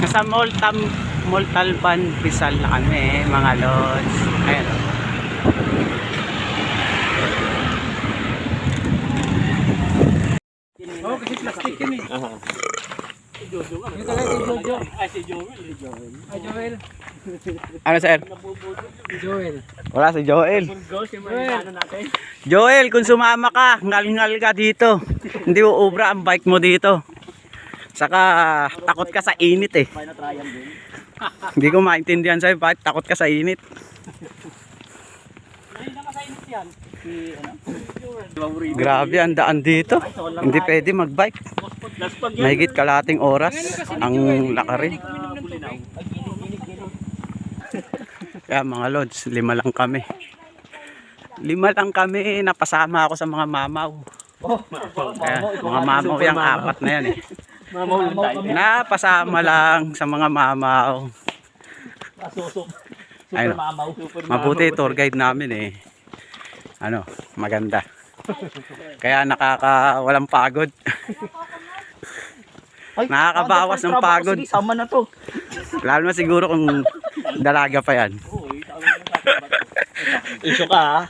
Nasa Montalban, Rizal na kami, mga lods. Ayan. Oh, kasi plastic yun eh. Jojo nga. Yung talaga si Jojo. Ay, si Joel. Ay, Joel. Ano, sir? Joel. Wala si Joel. Joel, kung sumama ka, ngal-ngal ka dito. Hindi uubra ang bike mo dito. Saka takot ka sa init eh. Hindi ko maintindihan sa'yo, bakit takot ka sa init. Grabe ang daan dito. Hindi pwede magbike. Mahigit kalating oras ang lakarin. Kaya mga lods, 5 lang kami. 5 lang kami, napasama ako sa mga mamaw. Kaya, mga mamaw yung 4 na yan eh. Napasama lang sa mga mamaw. Ayun, mabuti tour guide namin eh. Ano, maganda. Kaya walang pagod. Nakakabawas ng pagod. Sama na to. Lalo na siguro kung dalaga pa yan. Iso ka ha.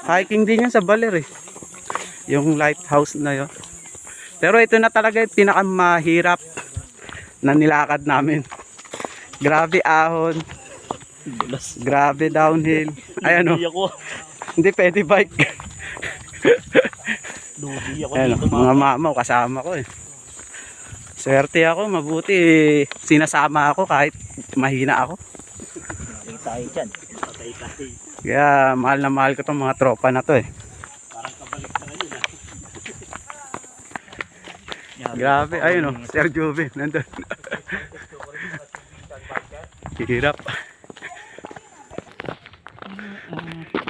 Hiking din yan sa Baler eh. Yung lighthouse na yun. Pero ito na talaga yung pinakamahirap na nilakad namin. Grabe ahon. Grabe downhill. Ayan o. Hindi pwede bike. Ayan o, mga mamaw kasama ko eh. Swerte ako, mabuti sinasama ako kahit mahina ako. Kaya mahal na mahal ko itong mga tropa na to eh. Grabe, ayun o, Sir Jovi, nandun. Hirap.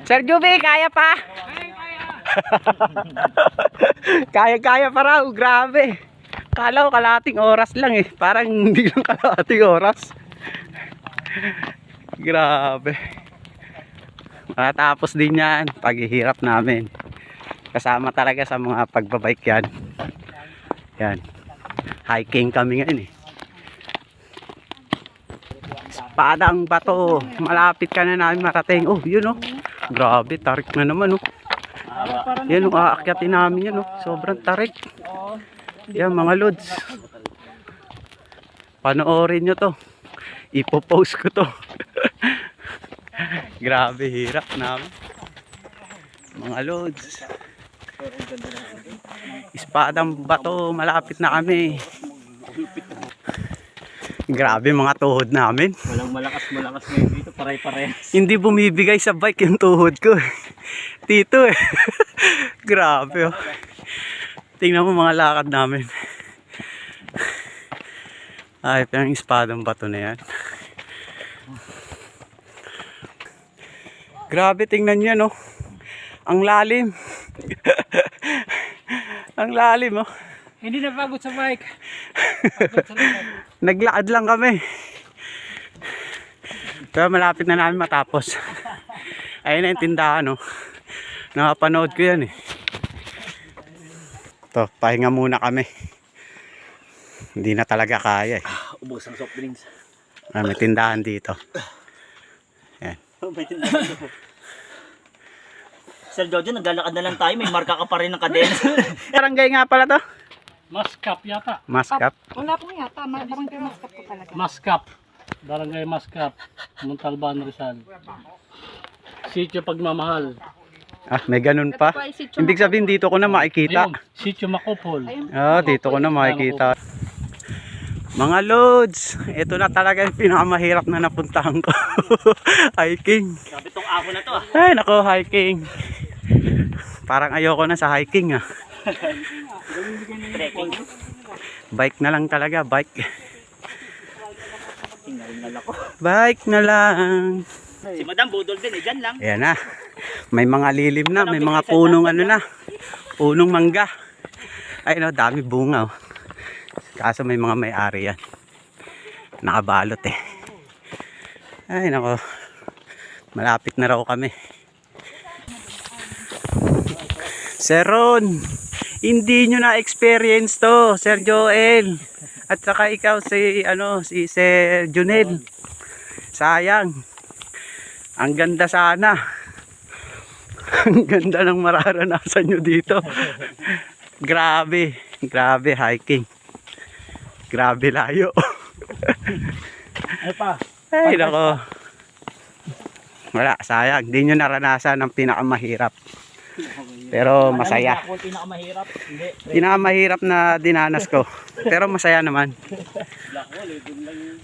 Sir Jovi, kaya pa? Kaya pa raw, grabe. Kala ko kalating oras lang eh. Parang hindi lang kalating oras. Grabe. Matapos din yan, paghihirap namin. Kasama talaga sa mga pagbabike yan. Yan. Hiking kami ngayon eh. Padang Bato. Malapit ka na namin marating. Oh, yun oh. Grabe, tarik na naman oh. Yan oh, aakyatin namin yan oh. Sobrang tarik. Yan mga lods. Panoorin nyo to. Ipopost ko to. Grabe, hirap namin. Mga lods. Padang Bato, malapit na kami. Grabe mga tuhod namin. Walang malakas ngayon dito, paray-parehas. Hindi bumibigay sa bike yung tuhod ko. Dito eh. Grabe oh. Tingnan mo mga lakad namin. Ay, yung Padang Bato na yan. Grabe, tingnan nyo no. Ang lalim. Ang lalim oh. Hindi na pagod sa bike. Naglakad lang kami. Pero malapit na namin matapos. Ayun na yung tindahan no. Nakapanood ko yan eh. Ito, pahinga muna kami. Hindi na talaga kaya eh. Ubos ang soft drinks. May tindahan dito. Yan. May tindahan dito. Sir Jojo, naglalakad na lang tayo. May marka ka pa rin ng kadena. Barangay nga pala to. Maskap yata. Maskap. Wala po yata, barangay Maskap po talaga. Maskap. Barangay Maskap. Montalban, Rizal. Sitio Pagmamahal. Ah, may ganun pa. Ibig sabihin dito ko na makikita. Ayun, Sitio Makopol. Ah, dito ko na makikita. Mga loads, ito na talaga yung pinakamahirap na napuntahan ko. Hiking. Sabi tong ako na to ah. Ay, nako, hiking. Parang ayoko na sa hiking ah. Trekking. Bike na lang talaga, bike. Hinaringal ako. Bike na lang. Si Madam Budol din eh, dyan lang. Ayan na. May mga lilim na, may mga punong ano na. Punong mangga. Ay no, dami bunga oh. Kaso may mga may-ari yan. Nakabalot eh. Ay nako. Malapit na raw kami. Sir Ron, hindi nyo na experience to, Sir Joel. At saka ikaw si Sir Junel. Sayang. Ang ganda sana. Ang ganda ng mararanasan nyo dito. Grabe. Grabe hiking. Grabe layo. Ano pa? Ay, nako. Wala, sayang. Hindi nyo naranasan ang pinakamahirap. Pero masaya. Ako pinakamahirap. Hindi. Pinakamahirap na dinanas ko. Pero masaya naman.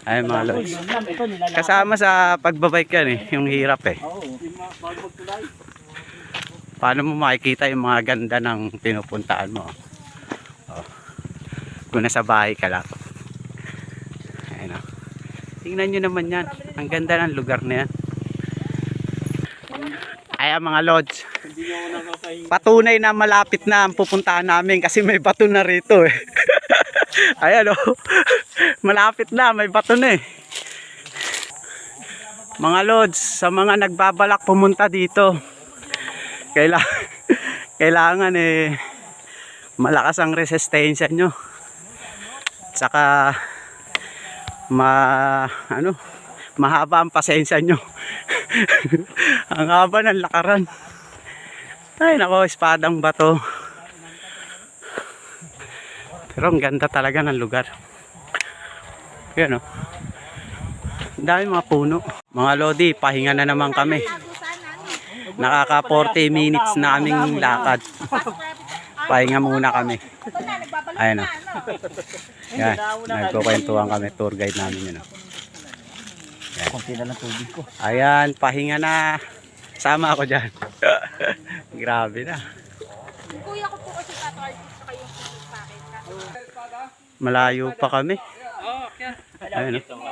Ay mga lods. Ito nilalakad. Kasama sa pagbabike yan yung hirap Oo. Paano mo makikita yung mga ganda ng pinupuntaan mo? Oh. Kung nasa bahay ka lang. Ayun, oh. Tingnan nyo naman yan. Ang ganda ng lugar na yan. Ayan mga lods. Patunay na malapit na ang pupuntahan namin kasi may bato na rito eh. Ayan oh. Malapit na, may bato na eh. Mga lods, sa mga nagbabalak pumunta dito, kailangan malakas ang resistensya nyo. Saka mahaba ang pasensya nyo. Ang haba ng lakaran. Ay nako, espadang bato. Pero ang ganda talaga ng lugar. Yan o. Ang dami mga puno. Mga lodi, pahinga na naman kami. Nakaka 40 minutes na aming lakad. Pahinga muna kami. Ayan o. Yan, nagkukwentuhan kami. Tour guide namin yun o. Kunti na lang tubig ko. Ayan, pahinga na. Sama ako dyan. Grabe na. Kuya ko po kasi tatartist sa kayong pakit. Malayo pa kami. Ayan, oh.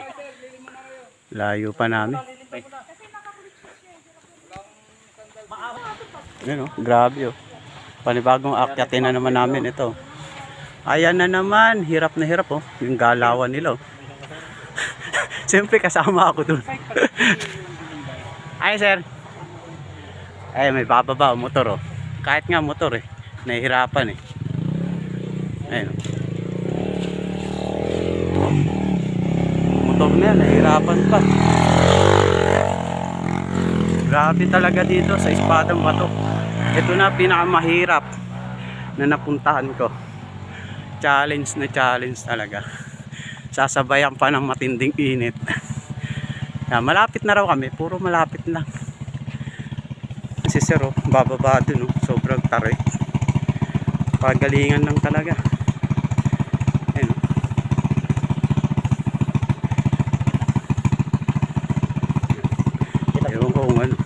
Layo pa namin. Ayan, oh. Grabe oh. Panibagong akyatin na naman namin ito. Ayan na naman. Hirap na hirap oh. Yung galawan nila oh. Siyempre kasama ako dun. Ay sir. Ay may bababa oh, motor oh. Kahit nga motor eh. Nahihirapan eh. Ayun oh. Motor na yan, nahihirapan pa. Grabe talaga dito sa Espadang Bato. Ito na pinakamahirap na napuntahan ko. Challenge na challenge talaga. Sasabayan pa ng matinding init. Malapit na raw kami, puro malapit lang. Si sir oh, bababa dun oh, sobrang tarik. Pagalingan lang talaga. Ayun. Ewan ko kung ano.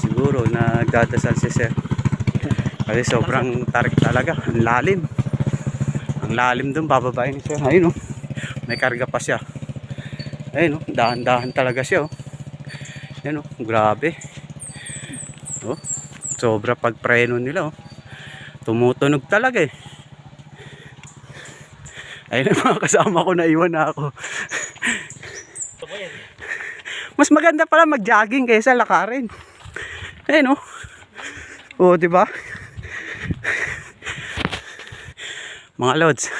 Siguro nagdadasal si sir. Kasi sobrang tarik talaga, ang lalim. Ang lalim dun, bababain siya. Ayun oh, may karga pa siya. Ayun oh, dahan-dahan talaga siya oh. Ayun oh, grabe. Oh, sobra pagpreno nila oh. Tumutunog talaga eh. Ayun ang mga kasama ko, naiwan na ako. Mas maganda pala mag-jogging kaysa lakarin. Ayun oh. Oh, di ba? Mga lods.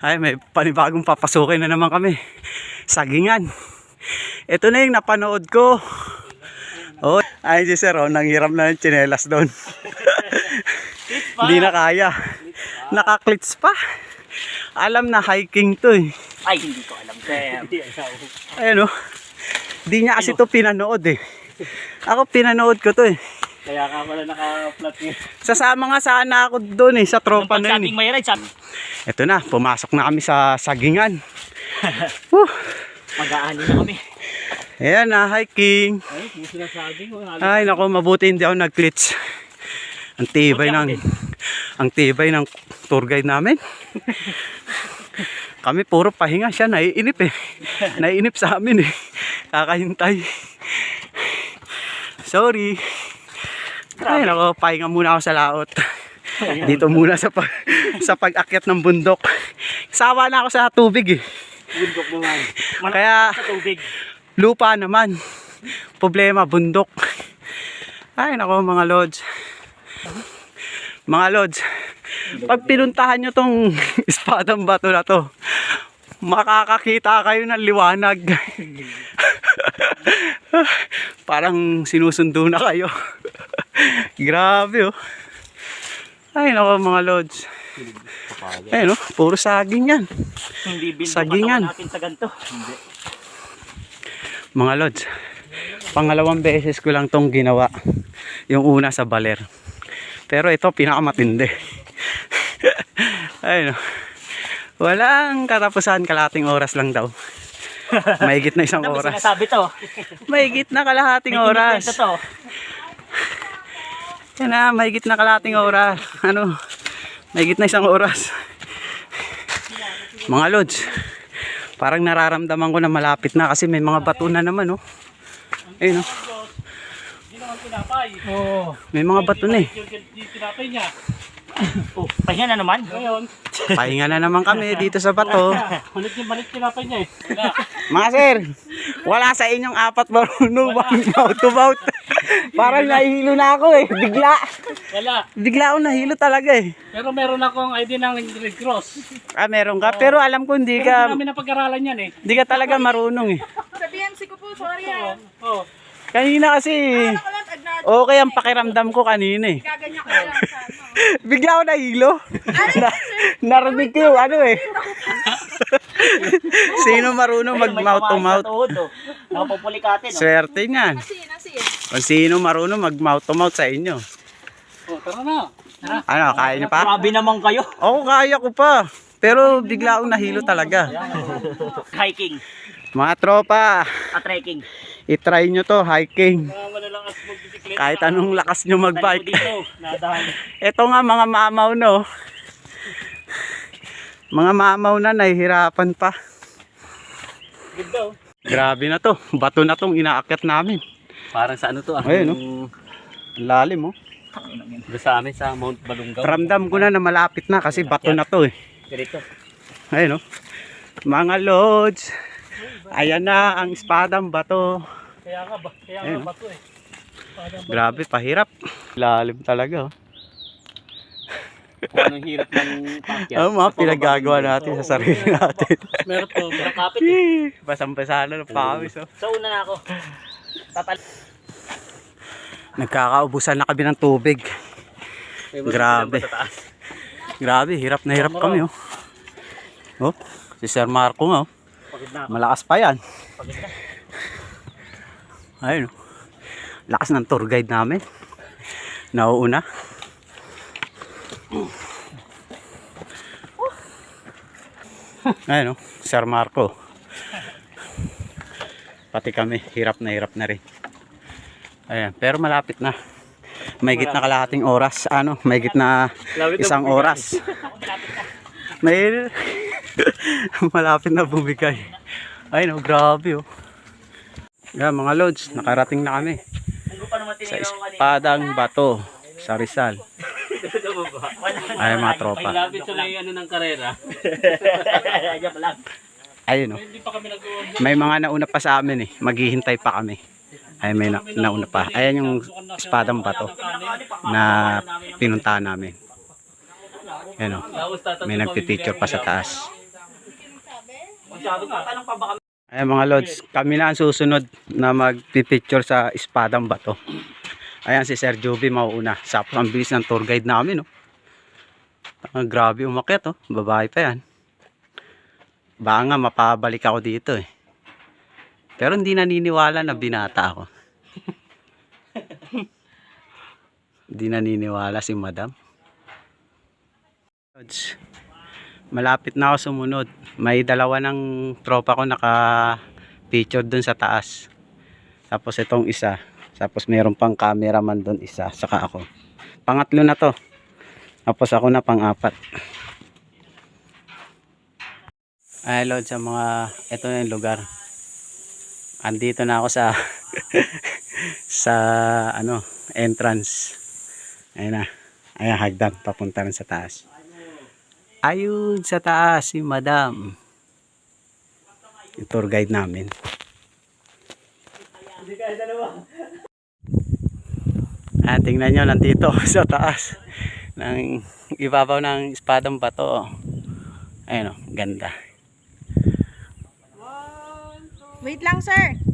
Ay, may panibagong papasukin na naman kami. Sagingan. Ito na yung napanood ko. Oh, ay si sir, oh, nanghiram na yung tsinelas doon. Hindi na kaya. Nakaklits pa. Alam na hiking to eh. Ay, hindi ko alam, sir. Ayun oh. Hindi niya kasi to pinanood eh. Ako pinanood ko to eh. Kaya ka pala naka-flat niya. Sasama nga sana ako doon eh, sa tropa na yun. May ride, sabi. Ito na, pumasok na kami sa sagingan. Mag-aani na kami. Ayan na, hiking. Ay, puso na saging. Ay nako, mabuti hindi ako nag-glitch. Ang tibay ng tour guide namin. Kami puro pahinga, siya naiinip eh. Naiinip sa amin eh. Kakahintay. Sorry. Ay nako, pahinga muna ako sa laot. Dito muna sa pag-akyat ng bundok. Sawa na ako sa tubig eh. Bundok naman. Kaya Sa tubig. lupa naman. Problema, bundok. Ay nako mga lods. Mga lods, Pag pinuntahan nyo tong Espadang Bato na to, makakakita kayo ng liwanag. Parang sinusundo na kayo. Grabe oh. Ay nako mga lods. Ayun oh, puro saging yan. Hindi binto Sagingan. natin sa ganito. Hindi. Mga lods, pangalawang beses ko lang tong ginawa. Yung una sa baler. Pero ito pinakamatindi. Ayun oh. Walang katapusan, kalahating oras lang daw. Mahigit na isang Ano ba oras. sinasabi to? Mahigit na kalahating May oras. kinikwento to. Yan na, mahigit na kalahating oras. Ano? Mahigit na isang oras. Mga lods, parang nararamdaman ko na malapit na kasi may mga bato na naman, oh. Ayun, oh. Hindi naman tinapay. Oo. May mga bato na eh. Yung tinapay niya. Oh, pahinga na naman. Ngayon, Pahinga na naman kami dito sa bato. balik tinapay niya eh. Wala. Mga sir, wala sa inyong apat marunong mouth to mouth. Parang nahihilo na ako eh. Bigla. Wala. Bigla ako nahilo talaga eh. Pero meron akong ID ng Red Cross. Ah, meron ka. Pero alam ko hindi Hindi ka, namin napag-aralan yan eh. hindi ka talaga marunong eh. Sa BMC ko po, sorry ah. Oo. Kanina kasi, Ako lang, acknowledge. okay ang pakiramdam ko kanina eh. Gaganyan ko na lang sa ano. Bigla ako nahilo. Narinig ko yung ano eh. Sino marunong mag mouth to mouth? Napupulikate, no? Swerte niyan. Nasi. Kung sino marunong mag mouth to mouth sa inyo. Oh, tara na. Tara. Ano, kaya niyo pa? Grabe naman kayo. Oo, kaya ko pa. Pero bigla akong nahilo talaga. Hiking. Mga tropa, At trekking. itry nyo to, hiking. Mga malalakas magbisikleta. Kahit anong lakas nyo Dito magbike. dito. Nadahan. Ito nga mga mamaw no. Mga mamaw na nahihirapan pa. Good daw. Grabe na to. Bato na tong inaakyat namin. Parang sa ano to ah. Ayun, no? Ang lalim oh. Doon sa amin sa Mount Balungaw. Ramdam ko na malapit na kasi bato na to eh. Dito. Ayun oh. Mga lods. Ayan na ang Espadang Bato. Kaya nga ba? Kaya Ayun, nga ba to eh. Grabe, pahirap. Lalim talaga oh. Kung anong hirap ng pakyat. Ang mga pinagagawa natin sa sarili natin. Meron po. Pero kapit eh. Basang-basa na ng pawis oh. So una na ako. Nagkakaubusan na kami ng tubig. Grabe. Grabe, hirap na hirap kami oh. Oh, si Sir Marco nga oh. Pagod na ako. Malakas pa yan. Pagod na. Ayun oh. Lakas ng tour guide namin. Nauuna. Ayun oh, Sir Marco. Pati kami, hirap na rin. Ayan, pero malapit na. Mahigit na kalahating oras. Ano, mahigit na isang oras. May malapit na bumigay. Ayun oh, grabe oh. Yan mga lods, nakarating na kami Hindi pa naman sa tiniraw kanina. Espadang Bato sa Rizal. Ay mga tropa. Paglapit sa may ano ng karera. Diyan pa lang. Ayun oh. Hindi pa kami May mga nauna pa sa amin eh. Maghihintay pa kami. Ay may nauna pa. Ayan yung Espadang Bato na pinuntahan namin. Ayan oh. May nagpipicture pa sa taas. Masyado pa. Tanong pa ba kami? Ayan mga lods, kami na ang susunod na magpipicture sa Espadang Bato. Ayan si Sir Joby mauuna. Sapos ang bilis ng tour guide namin oh. Grabe umakyat oh. Babae pa yan. Baka nga mapabalik ako dito eh. Pero hindi naniniwala na binata ako. Hindi naniniwala si Madam. Lods, malapit na ako sumunod. May dalawa ng tropa ko naka-picture dun sa taas. Tapos itong isa. Tapos mayroon pang cameraman dun isa. Saka ako. Pangatlo na to. Tapos ako na pang-apat. Ay Lord, sa mga ito na yung lugar. Andito na ako sa sa ano, entrance. Ayun na. Ayan, hagdan papunta rin sa taas. Ayun sa taas si Madam. Yung tour guide namin. Tingnan nyo, nandito sa taas. ng ibabaw ng espadang bato. Ayun o, ganda. Wait lang, sir.